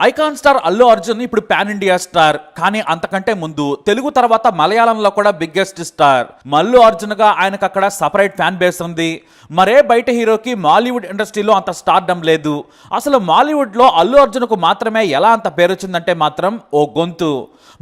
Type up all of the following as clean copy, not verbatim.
Icon star Allu Arjun ఇప్పుడు pan India star. కానీ అంతకంటే ముందు తెలుగు తర్వాత మలయాళంలో కూడా బిగ్గెస్ట్ స్టార్. మల్లు అర్జున్ గా ఆయనకు అక్కడ సపరేట్ ఫ్యాన్ బేస్ ఉంది. మరే బయట హీరోకి మాలీవుడ్ ఇండస్ట్రీలో అంత స్టార్డమ్ లేదు. అసలు మాలీవుడ్ లో అల్లు అర్జున్ కు మాత్రమే ఎలా అంత పేరు వచ్చిందంటే మాత్రం ఓ గొంతు.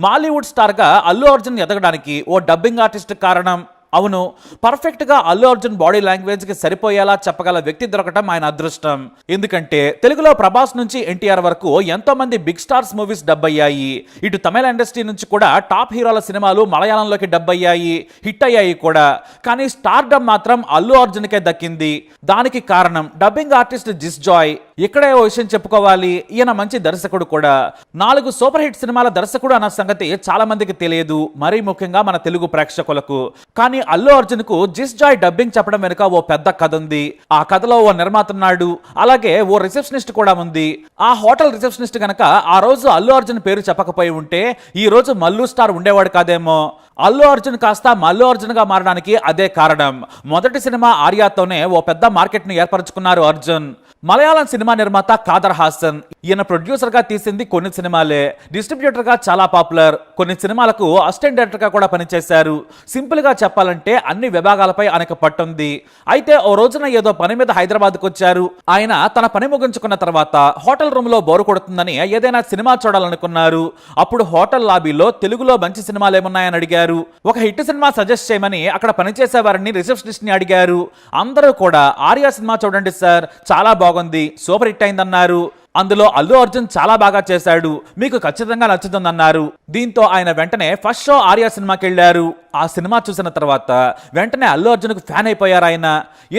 మాలీవుడ్ స్టార్ గా అల్లు అర్జున్ ఎదగడానికి ఓ డబ్బింగ్ ఆర్టిస్ట్ కారణం. అవును, పర్ఫెక్ట్ గా అల్లు అర్జున్ బాడీ లాంగ్వేజ్ కి సరిపోయేలా చెప్పగల వ్యక్తి దొరకటం ఆయన అదృష్టం. ఎందుకంటే తెలుగులో ప్రభాస్ నుంచి ఎన్టీఆర్ వరకు ఎంతో మంది బిగ్ స్టార్స్ మూవీస్ డబ్ అయ్యాయి. ఇటు తమిళ ఇండస్ట్రీ నుంచి కూడా టాప్ హీరోల సినిమాలు మలయాళంలోకి డబ్ అయ్యాయి, హిట్ అయ్యాయి కూడా. కానీ స్టార్ డబ్ మాత్రం అల్లు అర్జున్ కే దక్కింది. దానికి కారణం డబ్బింగ్ ఆర్టిస్ట్ జిస్ జాయ్. ఇక్కడే ఓ విషయం చెప్పుకోవాలి, ఈయన మంచి దర్శకుడు కూడా. 4 సూపర్ హిట్ సినిమాల దర్శకుడు అన్న సంగతి చాలా మందికి తెలియదు, మరీ ముఖ్యంగా మన తెలుగు ప్రేక్షకులకు. కానీ అల్లు అర్జున్ కు జిస్ జాయ్ డబ్బింగ్ చెప్పడం వెనుక ఓ పెద్ద కథ ఉంది. ఆ కథలో ఓ నిర్మాత ఉన్నాడు, అలాగే ఓ రిసెప్షనిస్ట్ కూడా ఉంది. ఆ హోటల్ రిసెప్షనిస్ట్ గనక ఆ రోజు అల్లు అర్జున్ పేరు చెప్పకపోయి ఉంటే ఈ రోజు మల్లు స్టార్ ఉండేవాడు కాదేమో. అల్లు అర్జున్ కాస్త మల్లు అర్జున్ గా మారడానికి అదే కారణం. మొదటి సినిమా ఆర్యాతోనే ఓ పెద్ద మార్కెట్ ని ఏర్పరచుకున్నారు అర్జున్. మలయాళం సినిమా నిర్మాత కాదర్ హాసన్. ఈయన ప్రొడ్యూసర్ గా తీసింది కొన్ని సినిమాలే, డిస్ట్రిబ్యూటర్ గా చాలా పాపులర్. కొన్ని సినిమాలకు అసిస్టెంట్ డైరెక్టర్ గా కూడా పనిచేశారు. సింపుల్ గా చెప్పాలంటే అన్ని విభాగాలపై ఆయనకు పట్టుంది. అయితే ఓ రోజున ఏదో పని మీద హైదరాబాద్కు వచ్చారు. ఆయన తన పని ముగించుకున్న తర్వాత హోటల్ రూమ్ లో బోరు కొడుతుందని ఏదైనా సినిమా చూడాలనుకున్నారు. అప్పుడు హోటల్ లాబీలో తెలుగులో మంచి సినిమాలు ఏమున్నాయని అడిగారు. ఒక హిట్ సినిమా సజెస్ట్ చేయమని అక్కడ పనిచేసే వారిని రిసెప్షనిస్ట్ ని అడిగారు. అందరూ కూడా ఆర్యా సినిమా చూడండి సార్, చాలా బాగుంది, సూపర్ హిట్ అయిందన్నారు. అందులో అల్లు అర్జున్ చాలా బాగా చేశాడు, మీకు ఖచ్చితంగా నచ్చుతుందన్నారు. దీంతో ఆయన వెంటనే ఫస్ట్ షో ఆర్యా సినిమాకి వెళ్ళారు. ఆ సినిమా చూసిన తర్వాత వెంటనే అల్లు అర్జున్ కు ఫ్యాన్ అయిపోయారు ఆయన.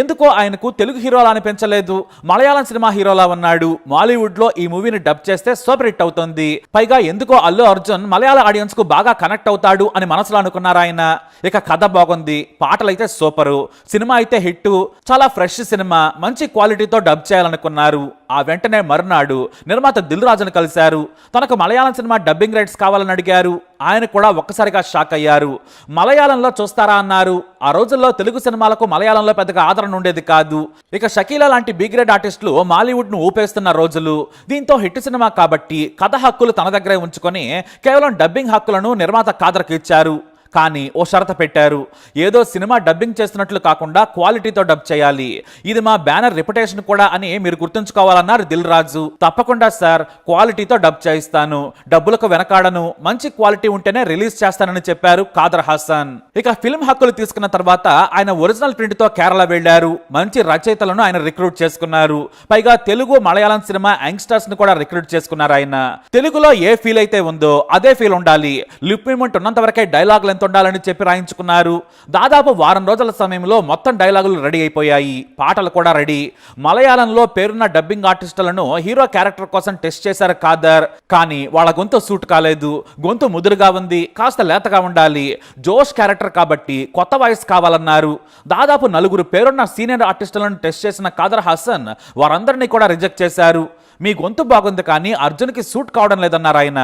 ఎందుకో ఆయనకు తెలుగు హీరోలా అనిపించలేదు, మలయాళం సినిమా హీరోలా ఉన్నాడు. మాలీవుడ్ లో ఈ మూవీని డబ్ చేస్తే సూపర్ హిట్ అవుతుంది. పైగా ఎందుకో అల్లు అర్జున్ మలయాళ ఆడియన్స్ కు బాగా కనెక్ట్ అవుతాడు అని మనసులో అనుకున్నారు ఆయన. ఇక కథ బాగుంది, పాటలైతే సూపరు, సినిమా అయితే హిట్, చాలా ఫ్రెష్ సినిమా, మంచి క్వాలిటీతో డబ్ చేయాలనుకున్నారు. ఆ వెంటనే మరునాడు నిర్మాత దిల్ రాజును కలిశారు. తనకు మలయాళం సినిమా డబ్బింగ్ రైట్స్ కావాలని అడిగారు. ఆయన కూడా ఒక్కసారిగా షాక్ అయ్యారు. మలయాళంలో చూస్తారా అన్నారు. ఆ రోజుల్లో తెలుగు సినిమాలకు మలయాళంలో పెద్దగా ఆదరణ ఉండేది కాదు. ఇక షకీలా లాంటి బి గ్రేడ్ ఆర్టిస్టులు మాలీవుడ్ ను ఊపేస్తున్న రోజులు. దీంతో హిట్ సినిమా కాబట్టి కథ హక్కులు తన దగ్గరే ఉంచుకొని కేవలం డబ్బింగ్ హక్కులను నిర్మాత కాదర్కి ఇచ్చారు. కానీ ఓ షరత పెట్టారు, ఏదో సినిమా డబ్బింగ్ చేస్తున్నట్లు కాకుండా క్వాలిటీతో డబ్ చేయాలి, ఇది మా బ్యానర్ రెప్యుటేషన్ కూడా అని మీరు గుర్తుంచుకోవాలన్నారు దిల్ రాజు. తప్పకుండా సార్, క్వాలిటీతో డబ్ చేయిస్తాను, డబ్బులకు వెనకాడను, మంచి క్వాలిటీ ఉంటేనే రిలీజ్ చేస్తానని చెప్పారు కాదర్ హాసన్. ఇక ఫిల్మ్ హక్కులు తీసుకున్న తర్వాత ఆయన ఒరిజినల్ ప్రింట్ తో కేరళ వెళ్లారు. మంచి రచయితలను ఆయన రిక్రూట్ చేసుకున్నారు. పైగా తెలుగు మలయాళం సినిమా యంగ్స్టర్స్ ని కూడా రిక్రూట్ చేసుకున్నారు ఆయన. తెలుగులో ఏ ఫీల్ అయితే ఉందో అదే ఫీల్ ఉండాలి, లిప్ మూమెంట్ ఉన్నంత వరకే డైలాగ్ ఉండాలని చెప్పి రాయించుకున్నారు. దాదాపు వారం రోజుల సమయంలో మొత్తం డైలాగులు రెడీ అయిపోయాయి, పాటలు కూడా రెడీ. మలయాళంలో పేరున్న డబ్బింగ్ ఆర్టిస్టులను హీరో క్యారెక్టర్ కోసం టెస్ట్ చేశారు కాదర్. కానీ వాళ్ళ గొంతు సూట్ కాలేదు, గొంతు ముదురుగా ఉంది, కాస్త లేతగా ఉండాలి, జోష్ క్యారెక్టర్ కాబట్టి కొత్త వాయిస్ కావాలన్నారు. దాదాపు 4 పేరున్న సీనియర్ ఆర్టిస్టులను టెస్ట్ చేసిన కాదర్ హాసన్ వారందరినీ కూడా రిజెక్ట్ చేశారు. మీ గొంతు బాగుంది కానీ అర్జున్ కి సూట్ కావడం లేదన్నారు ఆయన.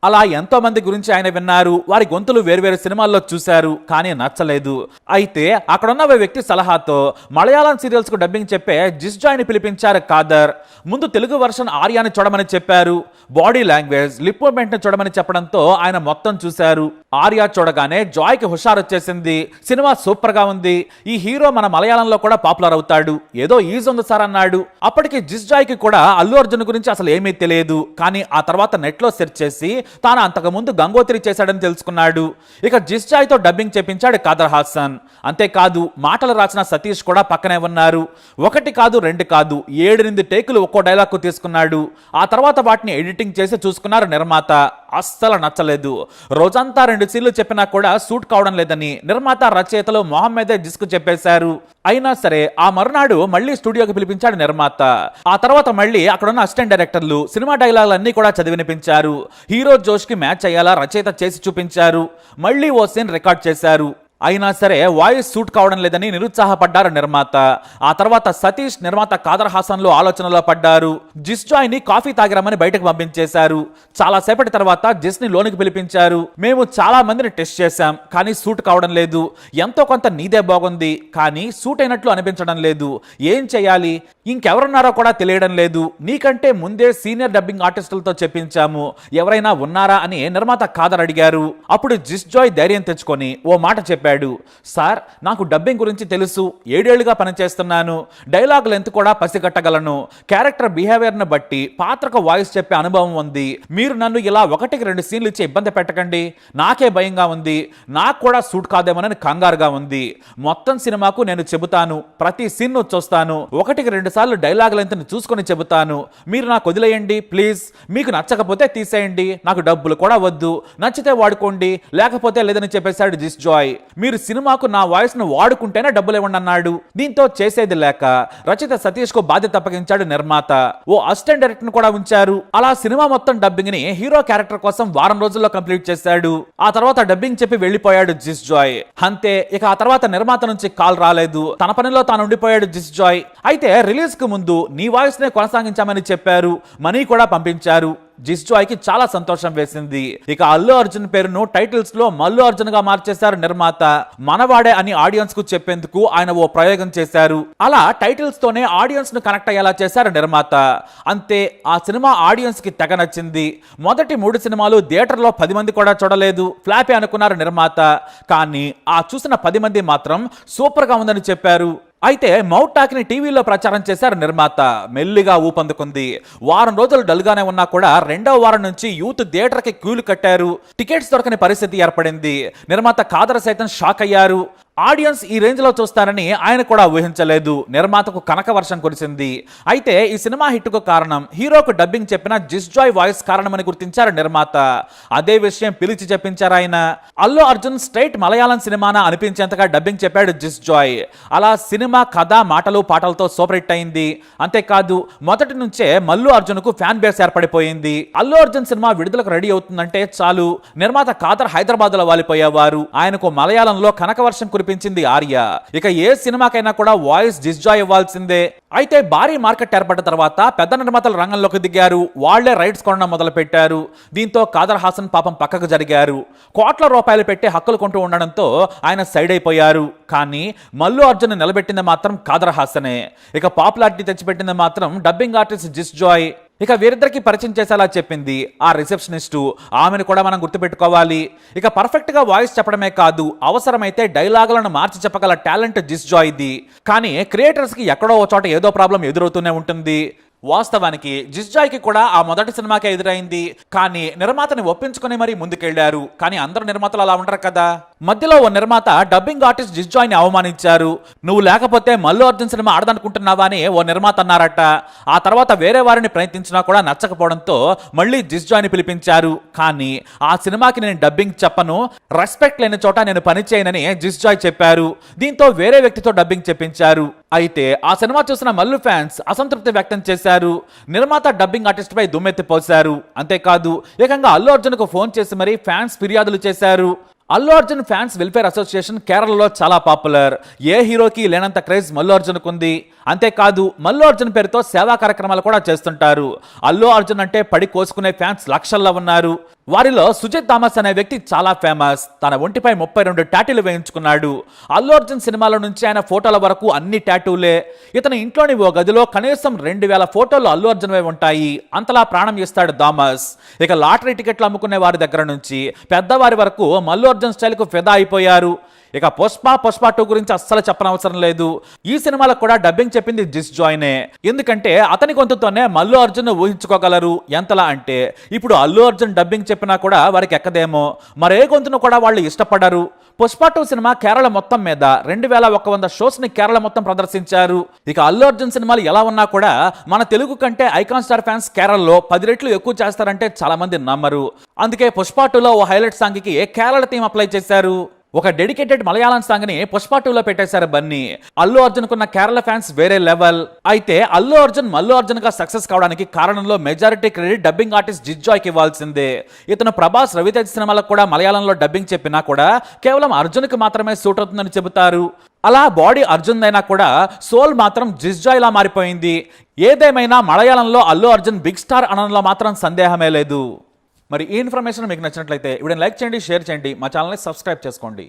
అలా ఎంతో మంది గురించి ఆయన విన్నారు, వారి గొంతులు వేర్వేరు సినిమాల్లో చూశారు, కానీ నచ్చలేదు. అయితే అక్కడున్న వ్యక్తి సలహాతో మలయాళం సీరియల్స్ కు డబ్బింగ్ చెప్పే జిస్ జాయ్ ని పిలిపించారు కాదర్. ముందు తెలుగు వర్షన్ ఆర్యాని చూడమని చెప్పారు. బాడీ లాంగ్వేజ్, లిప్ మూవ్మెంట్ ని చూడమని చెప్పడంతో ఆయన మొత్తం చూశారు. ఆర్యా చూడగానే జాయ్ కి హుషారు వచ్చేసింది, సినిమా సూపర్ గా ఉంది, ఈ హీరో మన మలయాళంలో కూడా పాపులర్ అవుతాడు, ఏదో ఈజ్ ఉంది సార్ అన్నాడు. అప్పటికి జిస్ జాయ్ కి కూడా అల్లు అర్జున్ గురించి అసలు ఏమీ తెలియదు. కానీ ఆ తర్వాత నెట్ లో సెర్చ్ చేసి తాను అంతకుముందు గంగోత్రి చేశాడని తెలుసుకున్నాడు. ఇక జిస్ జాయ్ తో డబ్బింగ్ చేపించాడు కాదర్ హాసన్. అంతేకాదు మాటలు రాసిన సతీష్ కూడా పక్కనే ఉన్నారు. 1 కాదు 2 కాదు 7-8 టేకులు ఒక్కో డైలాగ్ కు తీసుకున్నాడు. ఆ తర్వాత వాటిని ఎడిటింగ్ చేసి చూసుకున్నారు నిర్మాత. అస్సలు నచ్చలేదు. రోజంతా 2 సీన్లు చెప్పినా కూడా సూట్ కావడం లేదని నిర్మాత రచయితలు మొహం మీదే జిస్కు చెప్పేశారు. అయినా సరే ఆ మరునాడు మళ్ళీ స్టూడియోకి పిలిపించాడు నిర్మాత. ఆ తర్వాత మళ్ళీ అక్కడున్న అసిస్టెంట్ డైరెక్టర్లు సినిమా డైలాగులన్నీ కూడా చదివినిపించారు. హీరో జోష్ కి మ్యాచ్ అయ్యేలా రచయిత చేసి చూపించారు. మళ్ళీ ఓ సీన్ రికార్డ్ చేశారు. అయినా సరే వాయిస్ సూట్ కావడం లేదని నిరుత్సాహపడ్డారు నిర్మాత. ఆ తర్వాత సతీష్ నిర్మాత కాదర్ హాసన్లు ఆలోచనలో పడ్డారు. జిస్ జాయ్ ని కాఫీ తాగిరమని బయటకు పంపించేశారు. చాలా సేపటి తర్వాత జిస్ ని లోనికి పిలిపించారు. మేము చాలా మందిని టెస్ట్ చేశాం, కానీ సూట్ కావడం లేదు. ఎంతో కొంత నీదే బాగుంది, కానీ సూట్ అయినట్లు అనిపించడం లేదు. ఏం చేయాలి? ఇంకెవరున్నారో కూడా తెలియడం లేదు. నీకంటే ముందే సీనియర్ డబ్బింగ్ ఆర్టిస్టులతో చెప్పించాము, ఎవరైనా ఉన్నారా అని నిర్మాత కాదర్ అడిగారు. అప్పుడు జిస్ జాయ్ ధైర్యం తెచ్చుకొని ఓ మాట చెప్పాడు. సార్, నాకు డబ్బింగ్ గురించి తెలుసు, 7 ఏళ్లుగా పనిచేస్తున్నాను. డైలాగ్ లెంత్ కూడా పసిగట్టగలను. క్యారెక్టర్ బిహేవియర్ ను బట్టి పాత్రకు వాయిస్ చెప్పే అనుభవం ఉంది. మీరు నన్ను ఇలా 1-2 సీన్లు ఇచ్చి ఇబ్బంది పెట్టకండి. నాకే భయంగా ఉంది. నాకు కూడా సూట్ కాదేమోనని కంగారుగా ఉంది. మొత్తం సినిమాకు నేను చెబుతాను, ప్రతి సీన్ ను చూస్తాను, 1-2 సార్లు డైలాగ్ లెంత్ ని చూసుకొని చెబుతాను. మీరు నాకు వదిలేయండి ప్లీజ్. మీకు నచ్చకపోతే తీసేయండి, నాకు డబ్బులు కూడా వద్దు. నచ్చితే వాడుకోండి, లేకపోతే లేదని చెప్పేశాడు జిస్ జాయ్. మీరు సినిమాకు నా వాయిస్ ను వాడుకుంటేనే డబ్బులు ఇవ్వండి అన్నాడు. దీంతో చేసేది లేక రచయిత సతీష్ కు బాధ్యత అప్పగించాడు నిర్మాత. ఓ అసిస్టెంట్ డైరెక్టర్ ను కూడా ఉంచారు. అలా సినిమా మొత్తం డబ్బింగ్ ని హీరో క్యారెక్టర్ కోసం వారం రోజుల్లో కంప్లీట్ చేశాడు. ఆ తర్వాత డబ్బింగ్ చెప్పి వెళ్లిపోయాడు జిస్ జాయ్. అంతే, ఇక ఆ తర్వాత నిర్మాత నుంచి కాల్ రాలేదు. తన పనిలో తాను ఉండిపోయాడు జిస్ జాయ్. అయితే రిలీజ్ కు ముందు నీ వాయిస్ నే కొనసాగించామని చెప్పారు. మనీ కూడా పంపించారు. జిస్ జాయ్ కి చాలా సంతోషం వేసింది. ఇక అల్లు అర్జున్ పేరును టైటిల్స్ లో మల్లు అర్జున్ గా మార్చేశారు నిర్మాత. మనవాడే అని ఆడియన్స్ కు చెప్పేందుకు ఆయన ఓ ప్రయోగం చేశారు. అలా టైటిల్స్ తోనే ఆడియన్స్ ను కనెక్ట్ అయ్యేలా చేశారు నిర్మాత. అంతే, ఆ సినిమా ఆడియన్స్ కి తెగ నచ్చింది. మొదటి 3 సినిమాలు థియేటర్ లో 10 మంది కూడా చూడలేదు, ఫ్లాపే అనుకున్నారు నిర్మాత. కానీ ఆ చూసిన 10 మంది మాత్రం సూపర్ గా ఉందని చెప్పారు. అయితే మౌట్ టాక్ ని టీవీలో ప్రచారం చేశారు నిర్మాత. మెల్లిగా ఊపందుకుంది. వారం రోజులు డల్గానే ఉన్నా కూడా 2వ వారం నుంచి యూత్ థియేటర్ కి క్యూలు కట్టారు. టికెట్స్ దొరకని పరిస్థితి ఏర్పడింది. నిర్మాత కాదర్ సైతం షాక్ అయ్యారు. ఆడియన్స్ ఈ రేంజ్ లో చూస్తారని ఆయన కూడా ఊహించలేదు. నిర్మాతకు కనక వర్షం కురిసింది. అయితే ఈ సినిమా హిట్ కు కారణం హీరోకు డబ్బింగ్ చెప్పిన జిస్ జాయ్ వాయిస్ కారణమని గుర్తించారు నిర్మాత. అదే విషయం పిలిచి చెప్పించారు ఆయన. అల్లు అర్జున్ స్ట్రైట్ మలయాళం సినిమానా అనిపించేంతగా డబ్బింగ్ చెప్పాడు జిస్ జాయ్. అలా సినిమా కథ, మాటలు, పాటలతో సూపర్ హిట్ అయింది. అంతేకాదు, మొదటి నుంచే మల్లు అర్జున్ కు ఫ్యాన్ బేస్ ఏర్పడిపోయింది. అల్లు అర్జున్ సినిమా విడుదలకు రెడీ అవుతుందంటే చాలు నిర్మాత కాదర్ హైదరాబాద్ లో వాలిపోయేవారు. ఆయనకు మలయాళంలో కనక వర్షం కురిపించింది ఆర్య. ఇక ఏ సినిమాకైనా కూడా వాయిస్ జిస్ జాయ్ ఇవ్వాల్సిందే. అయితే భారీ మార్కెట్ ఏర్పడ్డ తర్వాత పెద్ద నిర్మాతలు రంగంలోకి దిగారు. వాళ్లే రైట్స్ కొనడం మొదలు పెట్టారు. దీంతో కాదర్ హాసన్ పాపం పక్కకు జరిగారు. కోట్ల రూపాయలు పెట్టి హక్కులు కొంటూ ఉండడంతో ఆయన సైడ్ అయిపోయారు. కానీ మల్లు అర్జున్ నిలబెట్టింది మాత్రం కాదర్ హాసనే. ఇక పాపులారిటీ తెచ్చిపెట్టింది మాత్రం డబ్బింగ్ ఆర్టిస్ట్ జిస్ జాయ్. ఇక వీరిద్దరికి పరిచయం చేసేలా చెప్పింది ఆ రిసెప్షనిస్టు. ఆమెను కూడా మనం గుర్తుపెట్టుకోవాలి. ఇక పర్ఫెక్ట్ గా వాయిస్ చెప్పడమే కాదు, అవసరమైతే డైలాగులను మార్చి చెప్పగల టాలెంట్ జిస్ జాయ్ది. కానీ క్రియేటర్స్ కి ఎక్కడో ఓ చోట ఏదో ప్రాబ్లం ఎదురవుతూనే ఉంటుంది. వాస్తవానికి జిస్ జాయ్ కి కూడా ఆ మొదటి సినిమాకే ఎదురైంది. కానీ నిర్మాతని ఒప్పించుకుని మరీ ముందుకెళ్లారు. కానీ అందరు నిర్మాతలు అలా ఉండరు కదా. మధ్యలో ఓ నిర్మాత డబ్బింగ్ ఆర్టిస్ట్ జిస్ జాయ్ ని అవమానించారు. నువ్వు లేకపోతే మల్లు అర్జున్ సినిమా ఆడదనుకుంటున్నావా అని ఓ నిర్మాత అన్నారట. ఆ తర్వాత వేరే వారిని ప్రయత్నించినా కూడా నచ్చకపోవడంతో మళ్ళీ జిస్ జాయ్ ని పిలిపించారు. కానీ ఆ సినిమాకి నేను డబ్బింగ్ చెప్పను, రెస్పెక్ట్ లేని చోట నేను పని చేయనని జిస్ జాయ్ చెప్పారు. దీంతో వేరే వ్యక్తితో డబ్బింగ్ చెప్పించారు. అయితే ఆ సినిమా చూసిన మల్లు ఫ్యాన్స్ అసంతృప్తి వ్యక్తం చేశారు. నిర్మాత డబ్బింగ్ ఆర్టిస్ట్ పై దుమ్మెత్తి పోశారు. అంతేకాదు, ఏకంగా అల్లు అర్జున్ కు ఫోన్ చేసి మరీ ఫ్యాన్స్ ఫిర్యాదులు చేశారు. Allu Arjun fans welfare association కేరళలో చాలా పాపులర్. ఏ హీరోకి లేనంత క్రేజ్ మల్లు అర్జున్ కుంది. అంతేకాదు, మల్లు అర్జున్ పేరుతో సేవా కార్యక్రమాలు కూడా చేస్తుంటారు. అల్లు అర్జున్ అంటే పడి కోసుకునే ఫ్యాన్స్ లక్షల్లో ఉన్నారు. వారిలో సుజిత్ థామస్ అనే వ్యక్తి చాలా ఫేమస్. తన ఒంటిపై 32 టాటూలు వేయించుకున్నాడు. అల్లు అర్జున్ సినిమాల నుంచి ఆయన ఫోటోల వరకు అన్ని టాటూలే. ఇతని ఇంట్లోని ఓ గదిలో కనీసం 2000 ఫోటోలు అల్లు అర్జున్వే ఉంటాయి. అంతలా ప్రాణం ఇస్తాడు థామస్. ఇక లాటరీ టికెట్లు అమ్ముకునే వారి దగ్గర నుంచి పెద్దవారి వరకు మల్లు అర్జున్ స్టైల్ కు ఫిదా అయిపోయారు. ఇక పుష్ప 2 గురించి అస్సలు చెప్పనవసరం లేదు. ఈ సినిమాలకు కూడా డబ్బింగ్ చెప్పింది జిస్ జాయ్నే. ఎందుకంటే అతని గొంతుతోనే మల్లు అర్జున్ ఊహించుకోగలరు. ఎంతలా అంటే ఇప్పుడు అల్లు అర్జున్ డబ్బింగ్ చెప్పినా కూడా వారికి ఎక్కదేమో. మరే గొంతును కూడా వాళ్ళు ఇష్టపడరు. పుష్ప 2 సినిమా కేరళ మొత్తం మీద 2100 షోస్ ని కేరళ మొత్తం ప్రదర్శించారు. ఇక అల్లు అర్జున్ సినిమాలు ఎలా ఉన్నా కూడా మన తెలుగు కంటే ఐకాన్ స్టార్ ఫ్యాన్స్ కేరళలో 10 రెట్లు ఎక్కువ చేస్తారంటే చాలా మంది నమ్మరు. అందుకే పుష్ప 2లో ఓ హైలైట్ సాంగ్ కి కేరళ థీమ్ అప్లై చేశారు. ఒక డెడికేటెడ్ మలయాళం సాంగ్ ని పుష్ప 2లో పెట్టేశారు బన్నీ. అల్లు అర్జున్ కున్న కేరళ ఫ్యాన్స్ వేరే లెవెల్. అయితే అల్లు అర్జున్ మల్లు అర్జున్ గా సక్సెస్ కావడానికి కారణంలో మెజారిటీ క్రెడిట్ డబ్బింగ్ ఆర్టిస్ట్ జిజ్జాయ్ కి ఇవ్వాల్సిందే. ఇతను ప్రభాస్, రవితేజ సినిమాలకు కూడా మలయాళంలో డబ్బింగ్ చెప్పినా కూడా కేవలం అర్జున్ కి మాత్రమే సూట్ అవుతుందని చెబుతారు. అలా బాడీ అర్జున్ అయినా కూడా సోల్ మాత్రం జిజ్జాయ్ లా మారిపోయింది. ఏదేమైనా మలయాళంలో అల్లు అర్జున్ బిగ్ స్టార్ అనడంలో మాత్రం సందేహమే లేదు. మరి ఈ ఇన్ఫర్మేషన్ మీకు నచ్చినట్లయితే వీడియోని లైక్ చేయండి, షేర్ చేయండి, మా ఛానల్ని సబ్స్క్రైబ్ చేసుకోండి.